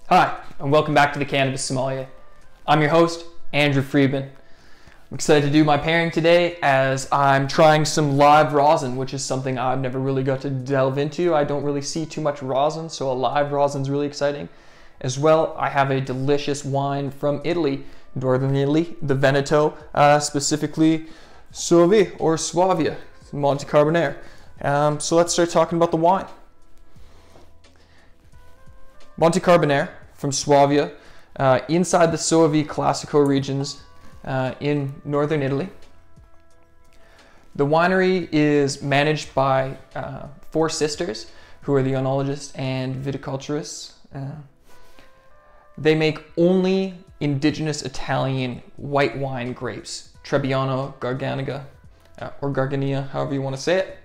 Hi, and welcome back to the Cannabis Sommelier. I'm your host, Andrew Freedman. I'm excited to do my pairing today as I'm trying some live rosin, which is something I've never really got to delve into. I don't really see too much rosin, so a live rosin is really exciting. As well, I have a delicious wine from Italy, Northern Italy, the Veneto, specifically Suavia Monte Carbonare. So let's start talking about the wine. Monte Carbonare from Suavia, inside the Suavi Classico regions in northern Italy. The winery is managed by four sisters who are the oenologists and viticulturists. They make only indigenous Italian white wine grapes, Trebbiano, Garganega, or Garganega, however you want to say it.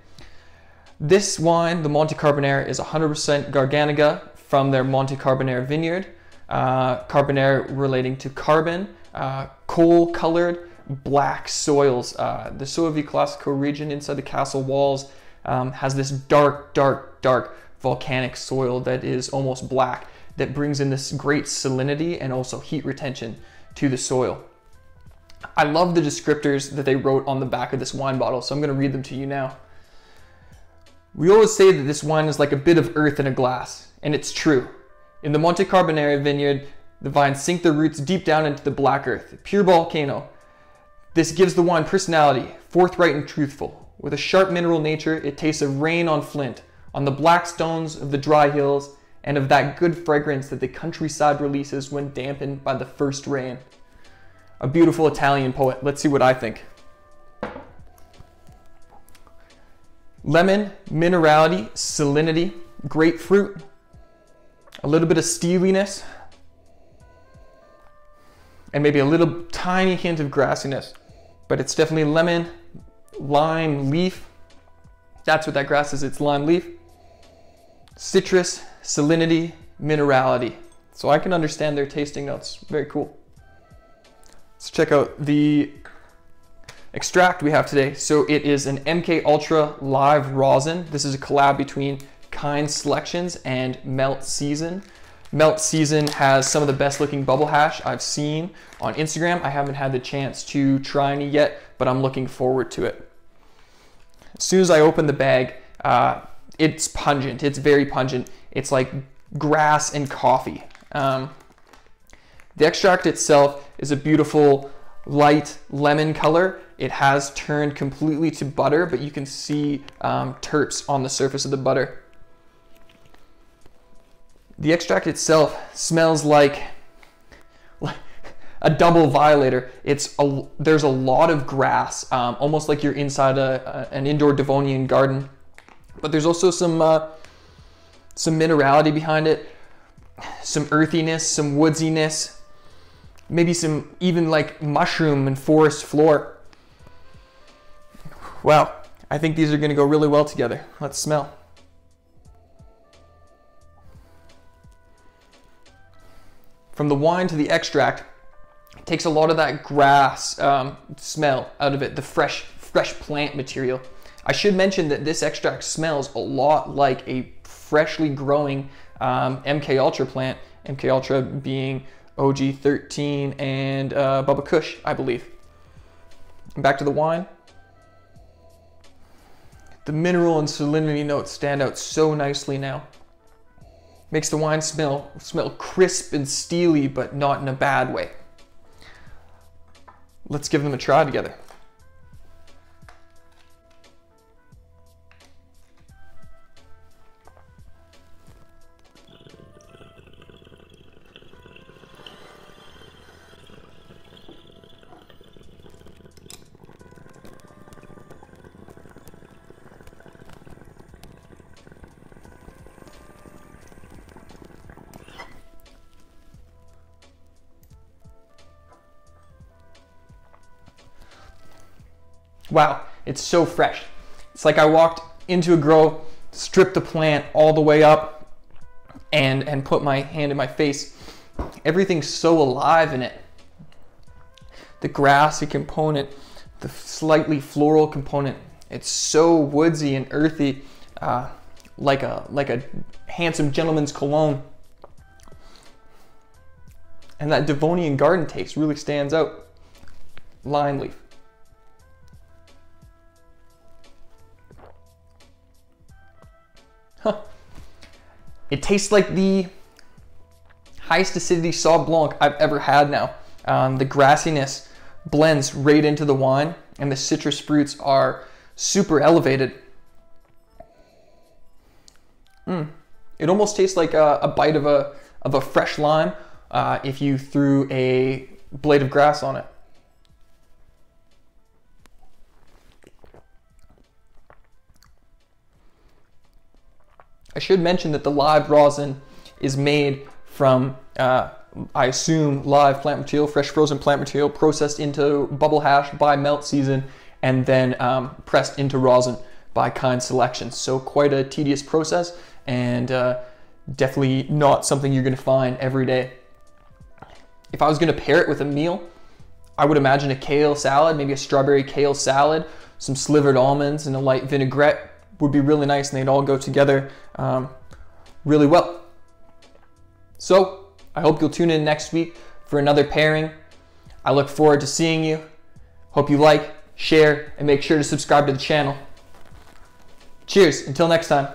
This wine, the Monte Carbonare, is 100% Garganega from their Monte Carbonare vineyard. Carbonare relating to carbon, coal-colored black soils. The Suavi Classico region inside the castle walls has this dark volcanic soil that is almost black that brings in this great salinity and also heat retention to the soil. I love the descriptors that they wrote on the back of this wine bottle, so I'm going to read them to you now. We always say that this wine is like a bit of earth in a glass. And it's true. In the Monte Carbonare vineyard, the vines sink their roots deep down into the black earth, a pure volcano. This gives the wine personality, forthright and truthful. With a sharp mineral nature, it tastes of rain on flint, on the black stones of the dry hills, and of that good fragrance that the countryside releases when dampened by the first rain. A beautiful Italian poet. Let's see what I think. Lemon, minerality, salinity, grapefruit, a little bit of steeliness, and maybe a little tiny hint of grassiness, but it's definitely lemon, lime, leaf. That's what that grass is, it's lime leaf. Citrus, salinity, minerality. So I can understand their tasting notes, very cool. Let's check out the extract we have today. So it is an MK Ultra live rosin. This is a collab between Kind Selections and Melt Season. Melt Season has some of the best looking bubble hash I've seen on Instagram. I haven't had the chance to try any yet, but I'm looking forward to it. As soon as I open the bag, it's pungent. It's very pungent. It's like grass and coffee. The extract itself is a beautiful light lemon color. It has turned completely to butter, but you can see terps on the surface of the butter. The extract itself smells like a double violator. There's a lot of grass, almost like you're inside an indoor Devonian garden. But there's also some minerality behind it, some earthiness, some woodsiness, maybe some even like mushroom and forest floor. Wow, I think these are going to go really well together. Let's smell. From the wine to the extract, it takes a lot of that grass smell out of it, the fresh plant material. I should mention that this extract smells a lot like a freshly growing MK Ultra plant, MK Ultra being OG13 and Bubba Kush, I believe. And back to the wine. The mineral and salinity notes stand out so nicely now. Makes the wine smell crisp and steely, but not in a bad way. Let's give them a try together. Wow, it's so fresh. It's like I walked into a grow, stripped the plant all the way up, and put my hand in my face. Everything's so alive in it. The grassy component, the slightly floral component, it's so woodsy and earthy, like a handsome gentleman's cologne. And that Devonian garden taste really stands out. Lime leaf. Huh. It tastes like the highest acidity Sauv Blanc I've ever had now. The grassiness blends right into the wine, and the citrus fruits are super elevated. It almost tastes like a bite of a fresh lime if you threw a blade of grass on it. I should mention that the live rosin is made from, I assume, live plant material, fresh frozen plant material, processed into bubble hash by melt season, and then pressed into rosin by kind selection. So quite a tedious process, and definitely not something you're going to find every day. If I was going to pair it with a meal, I would imagine a kale salad, maybe a strawberry kale salad, some slivered almonds, and a light vinaigrette would be really nice, and they'd all go together really well. So I hope you'll tune in next week for another pairing. I look forward to seeing you. Hope you like, share, and make sure to subscribe to the channel. Cheers, until next time.